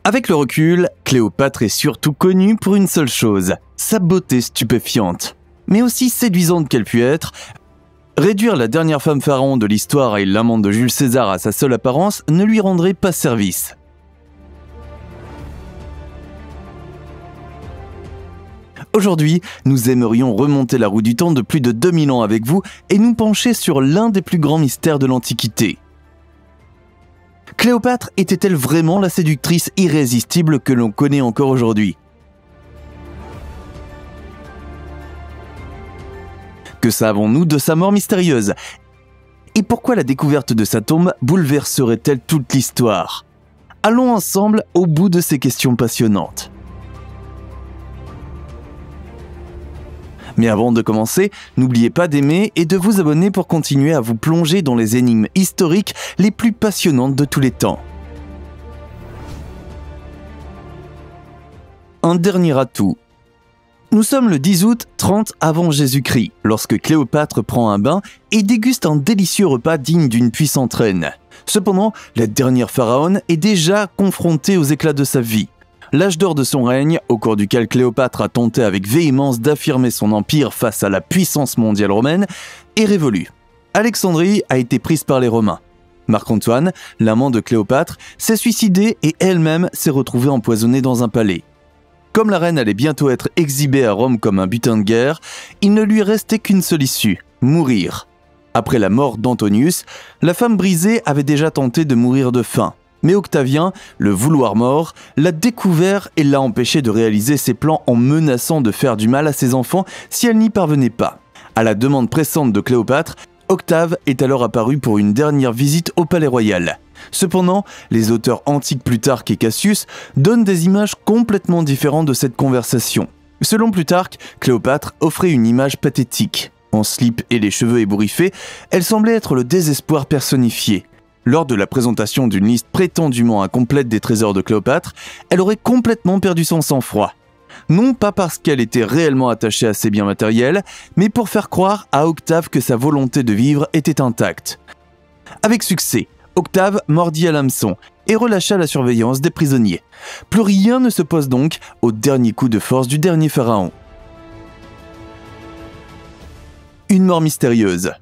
Avec le recul, Cléopâtre est surtout connue pour une seule chose, sa beauté stupéfiante. Mais aussi séduisante qu'elle put être, réduire la dernière femme pharaon de l'histoire et l'amante de Jules César à sa seule apparence ne lui rendrait pas service. Aujourd'hui, nous aimerions remonter la roue du temps de plus de 2000 ans avec vous et nous pencher sur l'un des plus grands mystères de l'Antiquité. Cléopâtre était-elle vraiment la séductrice irrésistible que l'on connaît encore aujourd'hui? Que savons-nous de sa mort mystérieuse? Et pourquoi la découverte de sa tombe bouleverserait-elle toute l'histoire? Allons ensemble au bout de ces questions passionnantes. Mais avant de commencer, n'oubliez pas d'aimer et de vous abonner pour continuer à vous plonger dans les énigmes historiques les plus passionnantes de tous les temps. Un dernier atout. Nous sommes le 10 août 30 avant Jésus-Christ, lorsque Cléopâtre prend un bain et déguste un délicieux repas digne d'une puissante reine. Cependant, la dernière pharaone est déjà confrontée aux éclats de sa vie. L'âge d'or de son règne, au cours duquel Cléopâtre a tenté avec véhémence d'affirmer son empire face à la puissance mondiale romaine, est révolue. Alexandrie a été prise par les Romains. Marc-Antoine, l'amant de Cléopâtre, s'est suicidé et elle-même s'est retrouvée empoisonnée dans un palais. Comme la reine allait bientôt être exhibée à Rome comme un butin de guerre, il ne lui restait qu'une seule issue, mourir. Après la mort d'Antonius, la femme brisée avait déjà tenté de mourir de faim. Mais Octavien, le vouloir mort, l'a découvert et l'a empêché de réaliser ses plans en menaçant de faire du mal à ses enfants si elle n'y parvenait pas. À la demande pressante de Cléopâtre, Octave est alors apparu pour une dernière visite au palais royal. Cependant, les auteurs antiques Plutarque et Cassius donnent des images complètement différentes de cette conversation. Selon Plutarque, Cléopâtre offrait une image pathétique. En slip et les cheveux ébouriffés, elle semblait être le désespoir personnifié. Lors de la présentation d'une liste prétendument incomplète des trésors de Cléopâtre, elle aurait complètement perdu son sang-froid. Non pas parce qu'elle était réellement attachée à ses biens matériels, mais pour faire croire à Octave que sa volonté de vivre était intacte. Avec succès, Octave mordit à l'hameçon et relâcha la surveillance des prisonniers. Plus rien ne se pose donc au dernier coup de force du dernier pharaon. Une mort mystérieuse.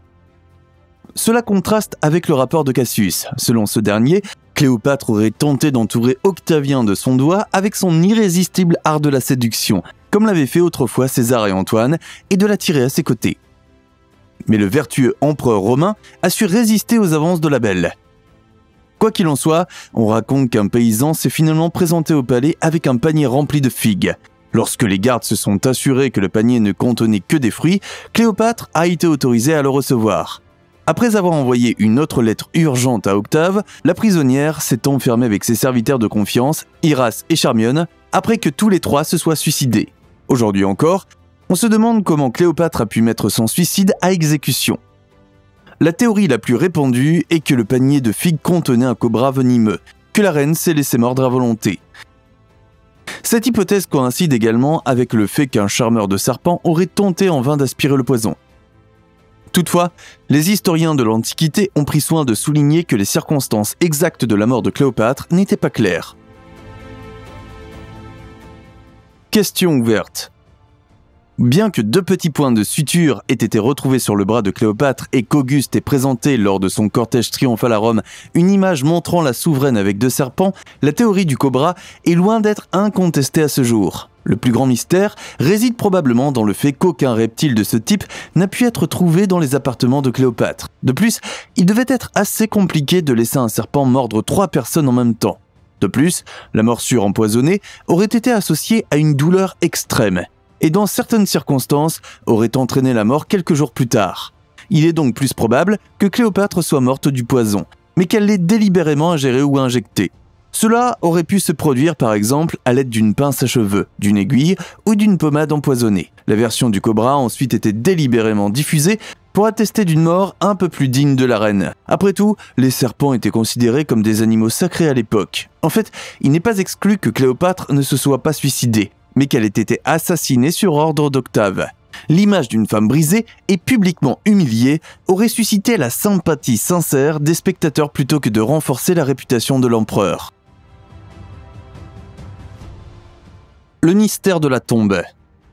Cela contraste avec le rapport de Cassius. Selon ce dernier, Cléopâtre aurait tenté d'entourer Octavien de son doigt avec son irrésistible art de la séduction, comme l'avaient fait autrefois César et Antoine, et de l'attirer à ses côtés. Mais le vertueux empereur romain a su résister aux avances de la belle. Quoi qu'il en soit, on raconte qu'un paysan s'est finalement présenté au palais avec un panier rempli de figues. Lorsque les gardes se sont assurés que le panier ne contenait que des fruits, Cléopâtre a été autorisée à le recevoir. Après avoir envoyé une autre lettre urgente à Octave, la prisonnière s'est enfermée avec ses serviteurs de confiance, Iras et Charmione, après que tous les trois se soient suicidés. Aujourd'hui encore, on se demande comment Cléopâtre a pu mettre son suicide à exécution. La théorie la plus répandue est que le panier de figues contenait un cobra venimeux, que la reine s'est laissée mordre à volonté. Cette hypothèse coïncide également avec le fait qu'un charmeur de serpents aurait tenté en vain d'aspirer le poison. Toutefois, les historiens de l'Antiquité ont pris soin de souligner que les circonstances exactes de la mort de Cléopâtre n'étaient pas claires. Question ouverte. Bien que 2 petits points de suture aient été retrouvés sur le bras de Cléopâtre et qu'Auguste ait présenté lors de son cortège triomphal à Rome une image montrant la souveraine avec 2 serpents, la théorie du cobra est loin d'être incontestée à ce jour. Le plus grand mystère réside probablement dans le fait qu'aucun reptile de ce type n'a pu être trouvé dans les appartements de Cléopâtre. De plus, il devait être assez compliqué de laisser un serpent mordre 3 personnes en même temps. De plus, la morsure empoisonnée aurait été associée à une douleur extrême, et dans certaines circonstances aurait entraîné la mort quelques jours plus tard. Il est donc plus probable que Cléopâtre soit morte du poison, mais qu'elle l'ait délibérément ingéré ou injecté. Cela aurait pu se produire par exemple à l'aide d'une pince à cheveux, d'une aiguille ou d'une pommade empoisonnée. La version du cobra a ensuite été délibérément diffusée pour attester d'une mort un peu plus digne de la reine. Après tout, les serpents étaient considérés comme des animaux sacrés à l'époque. En fait, il n'est pas exclu que Cléopâtre ne se soit pas suicidée, mais qu'elle ait été assassinée sur ordre d'Octave. L'image d'une femme brisée et publiquement humiliée aurait suscité la sympathie sincère des spectateurs plutôt que de renforcer la réputation de l'empereur. Le mystère de la tombe.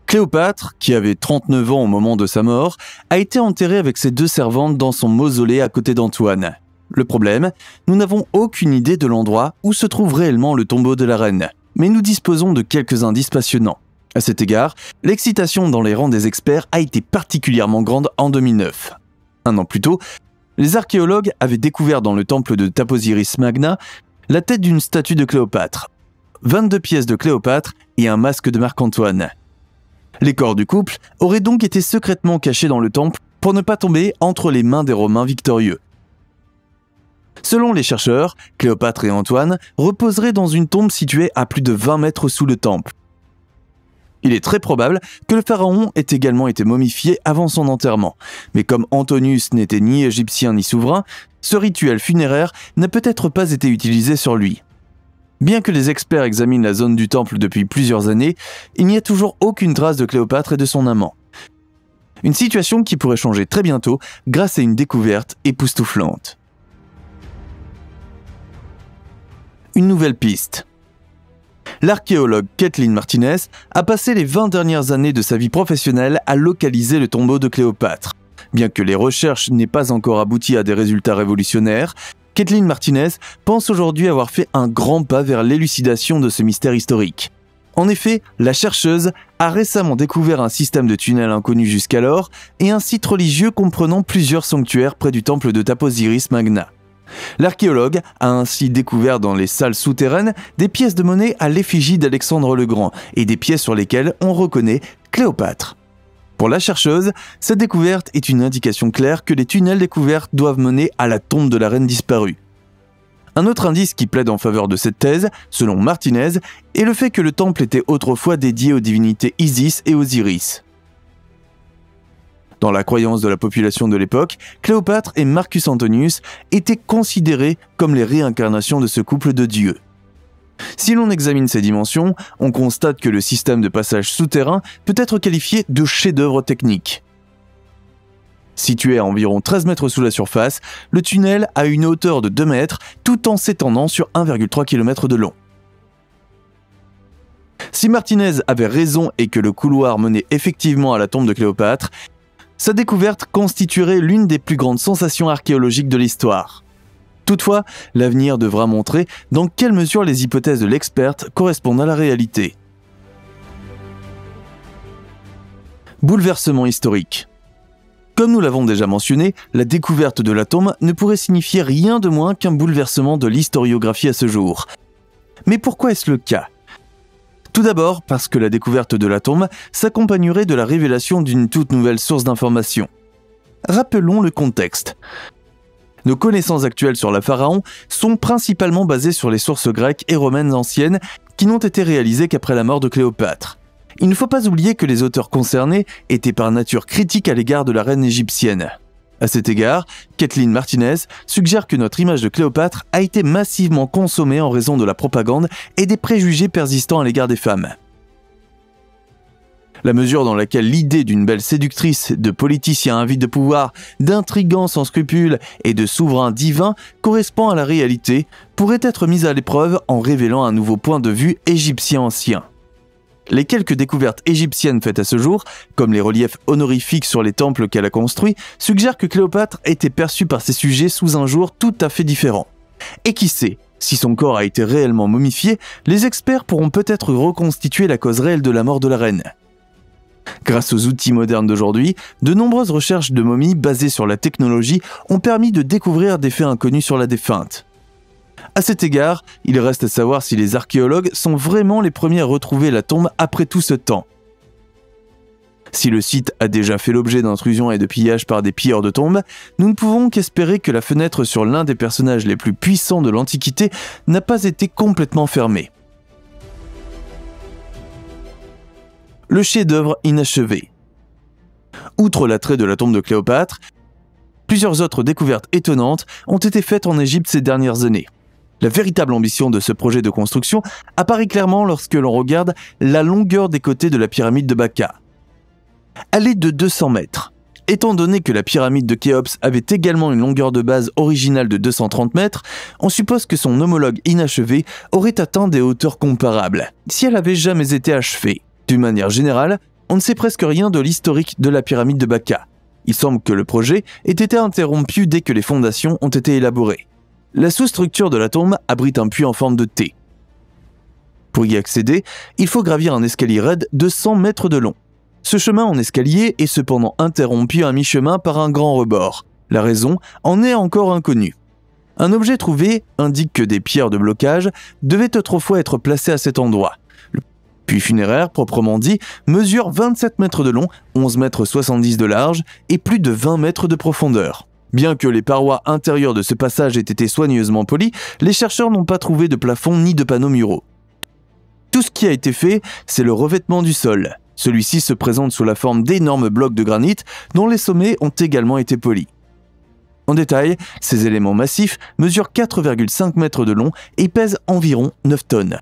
Cléopâtre, qui avait 39 ans au moment de sa mort, a été enterrée avec ses 2 servantes dans son mausolée à côté d'Antoine. Le problème, nous n'avons aucune idée de l'endroit où se trouve réellement le tombeau de la reine, mais nous disposons de quelques indices passionnants. À cet égard, l'excitation dans les rangs des experts a été particulièrement grande en 2009. Un an plus tôt, les archéologues avaient découvert dans le temple de Taposiris Magna la tête d'une statue de Cléopâtre, 22 pièces de Cléopâtre et un masque de Marc-Antoine. Les corps du couple auraient donc été secrètement cachés dans le temple pour ne pas tomber entre les mains des Romains victorieux. Selon les chercheurs, Cléopâtre et Antoine reposeraient dans une tombe située à plus de 20 mètres sous le temple. Il est très probable que le pharaon ait également été momifié avant son enterrement, mais comme Antonius n'était ni égyptien ni souverain, ce rituel funéraire n'a peut-être pas été utilisé sur lui. Bien que les experts examinent la zone du temple depuis plusieurs années, il n'y a toujours aucune trace de Cléopâtre et de son amant. Une situation qui pourrait changer très bientôt grâce à une découverte époustouflante. Une nouvelle piste. L'archéologue Kathleen Martinez a passé les 20 dernières années de sa vie professionnelle à localiser le tombeau de Cléopâtre. Bien que les recherches n'aient pas encore abouti à des résultats révolutionnaires, Kathleen Martinez pense aujourd'hui avoir fait un grand pas vers l'élucidation de ce mystère historique. En effet, la chercheuse a récemment découvert un système de tunnels inconnu jusqu'alors et un site religieux comprenant plusieurs sanctuaires près du temple de Taposiris Magna. L'archéologue a ainsi découvert dans les salles souterraines des pièces de monnaie à l'effigie d'Alexandre le Grand et des pièces sur lesquelles on reconnaît Cléopâtre. Pour la chercheuse, cette découverte est une indication claire que les tunnels découverts doivent mener à la tombe de la reine disparue. Un autre indice qui plaide en faveur de cette thèse, selon Martinez, est le fait que le temple était autrefois dédié aux divinités Isis et Osiris. Dans la croyance de la population de l'époque, Cléopâtre et Marcus Antonius étaient considérés comme les réincarnations de ce couple de dieux. Si l'on examine ces dimensions, on constate que le système de passage souterrain peut être qualifié de chef-d'œuvre technique. Situé à environ 13 mètres sous la surface, le tunnel a une hauteur de 2 mètres tout en s'étendant sur 1,3 km de long. Si Martinez avait raison et que le couloir menait effectivement à la tombe de Cléopâtre, sa découverte constituerait l'une des plus grandes sensations archéologiques de l'histoire. Toutefois, l'avenir devra montrer dans quelle mesure les hypothèses de l'experte correspondent à la réalité. Bouleversement historique. Comme nous l'avons déjà mentionné, la découverte de la tombe ne pourrait signifier rien de moins qu'un bouleversement de l'historiographie à ce jour. Mais pourquoi est-ce le cas ? Tout d'abord parce que la découverte de la tombe s'accompagnerait de la révélation d'une toute nouvelle source d'information. Rappelons le contexte. Nos connaissances actuelles sur le pharaon sont principalement basées sur les sources grecques et romaines anciennes qui n'ont été réalisées qu'après la mort de Cléopâtre. Il ne faut pas oublier que les auteurs concernés étaient par nature critiques à l'égard de la reine égyptienne. À cet égard, Kathleen Martinez suggère que notre image de Cléopâtre a été massivement consommée en raison de la propagande et des préjugés persistants à l'égard des femmes. La mesure dans laquelle l'idée d'une belle séductrice, de politicien avide de pouvoir, d'intrigant sans scrupules et de souverain divin correspond à la réalité pourrait être mise à l'épreuve en révélant un nouveau point de vue égyptien ancien. Les quelques découvertes égyptiennes faites à ce jour, comme les reliefs honorifiques sur les temples qu'elle a construits, suggèrent que Cléopâtre était perçue par ses sujets sous un jour tout à fait différent. Et qui sait, si son corps a été réellement momifié, les experts pourront peut-être reconstituer la cause réelle de la mort de la reine. Grâce aux outils modernes d'aujourd'hui, de nombreuses recherches de momies basées sur la technologie ont permis de découvrir des faits inconnus sur la défunte. À cet égard, il reste à savoir si les archéologues sont vraiment les premiers à retrouver la tombe après tout ce temps. Si le site a déjà fait l'objet d'intrusions et de pillages par des pilleurs de tombes, nous ne pouvons qu'espérer que la fenêtre sur l'un des personnages les plus puissants de l'Antiquité n'a pas été complètement fermée. Le chef-d'œuvre inachevé. Outre l'attrait de la tombe de Cléopâtre, plusieurs autres découvertes étonnantes ont été faites en Égypte ces dernières années. La véritable ambition de ce projet de construction apparaît clairement lorsque l'on regarde la longueur des côtés de la pyramide de Baka. Elle est de 200 mètres. Étant donné que la pyramide de Khéops avait également une longueur de base originale de 230 mètres, on suppose que son homologue inachevé aurait atteint des hauteurs comparables, si elle avait jamais été achevée. D'une manière générale, on ne sait presque rien de l'historique de la pyramide de Baka. Il semble que le projet ait été interrompu dès que les fondations ont été élaborées. La sous-structure de la tombe abrite un puits en forme de T. Pour y accéder, il faut gravir un escalier raide de 100 mètres de long. Ce chemin en escalier est cependant interrompu à mi-chemin par un grand rebord. La raison en est encore inconnue. Un objet trouvé indique que des pierres de blocage devaient autrefois être placées à cet endroit. Le puits funéraire, proprement dit, mesure 27 mètres de long, 11 mètres 70 de large et plus de 20 mètres de profondeur. Bien que les parois intérieures de ce passage aient été soigneusement polies, les chercheurs n'ont pas trouvé de plafond ni de panneaux muraux. Tout ce qui a été fait, c'est le revêtement du sol. Celui-ci se présente sous la forme d'énormes blocs de granit dont les sommets ont également été polis. En détail, ces éléments massifs mesurent 4,5 mètres de long et pèsent environ 9 tonnes.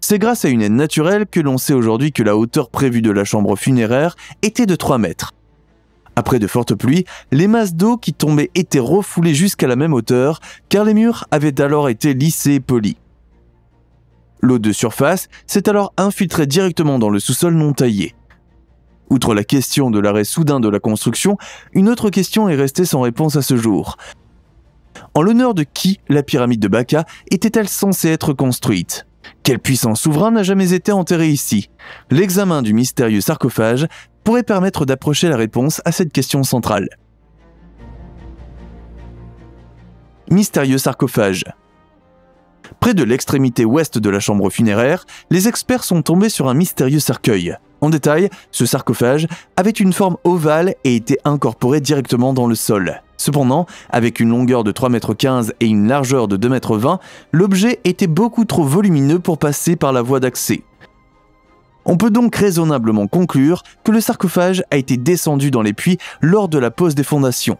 C'est grâce à une aide naturelle que l'on sait aujourd'hui que la hauteur prévue de la chambre funéraire était de 3 mètres. Après de fortes pluies, les masses d'eau qui tombaient étaient refoulées jusqu'à la même hauteur car les murs avaient alors été lissés et polis. L'eau de surface s'est alors infiltrée directement dans le sous-sol non taillé. Outre la question de l'arrêt soudain de la construction, une autre question est restée sans réponse à ce jour. En l'honneur de qui la pyramide de Baka était-elle censée être construite ? Quel puissant souverain n'a jamais été enterré ici ? L'examen du mystérieux sarcophage pourrait permettre d'approcher la réponse à cette question centrale. Mystérieux sarcophage. Près de l'extrémité ouest de la chambre funéraire, les experts sont tombés sur un mystérieux cercueil. En détail, ce sarcophage avait une forme ovale et était incorporé directement dans le sol. Cependant, avec une longueur de 3,15 m et une largeur de 2,20 m, l'objet était beaucoup trop volumineux pour passer par la voie d'accès. On peut donc raisonnablement conclure que le sarcophage a été descendu dans les puits lors de la pose des fondations.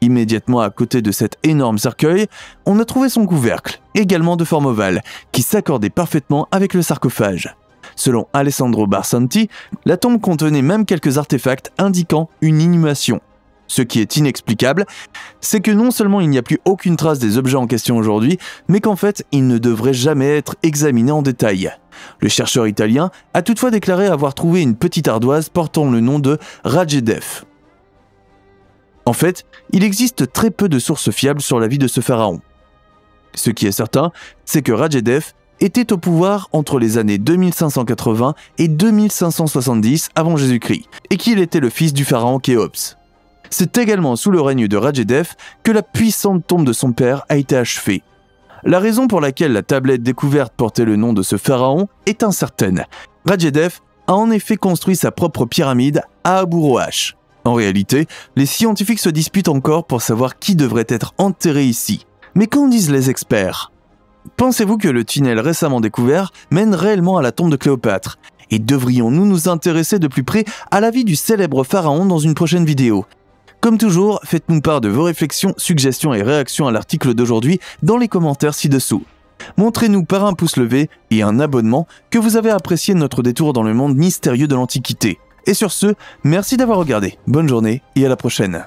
Immédiatement à côté de cet énorme cercueil, on a trouvé son couvercle, également de forme ovale, qui s'accordait parfaitement avec le sarcophage. Selon Alessandro Barsanti, la tombe contenait même quelques artefacts indiquant une inhumation. Ce qui est inexplicable, c'est que non seulement il n'y a plus aucune trace des objets en question aujourd'hui, mais qu'en fait, ils ne devraient jamais être examinés en détail. Le chercheur italien a toutefois déclaré avoir trouvé une petite ardoise portant le nom de Radjedev. En fait, il existe très peu de sources fiables sur la vie de ce pharaon. Ce qui est certain, c'est que Radjedev était au pouvoir entre les années 2580 et 2570 avant Jésus-Christ, et qu'il était le fils du pharaon Khéops. C'est également sous le règne de Radjedev que la puissante tombe de son père a été achevée. La raison pour laquelle la tablette découverte portait le nom de ce pharaon est incertaine. Radjedev a en effet construit sa propre pyramide à Abu Roash. En réalité, les scientifiques se disputent encore pour savoir qui devrait être enterré ici. Mais qu'en disent les experts ? Pensez-vous que le tunnel récemment découvert mène réellement à la tombe de Cléopâtre ? Et devrions-nous nous intéresser de plus près à la vie du célèbre pharaon dans une prochaine vidéo ? Comme toujours, faites-nous part de vos réflexions, suggestions et réactions à l'article d'aujourd'hui dans les commentaires ci-dessous. Montrez-nous par un pouce levé et un abonnement que vous avez apprécié notre détour dans le monde mystérieux de l'Antiquité. Et sur ce, merci d'avoir regardé, bonne journée et à la prochaine.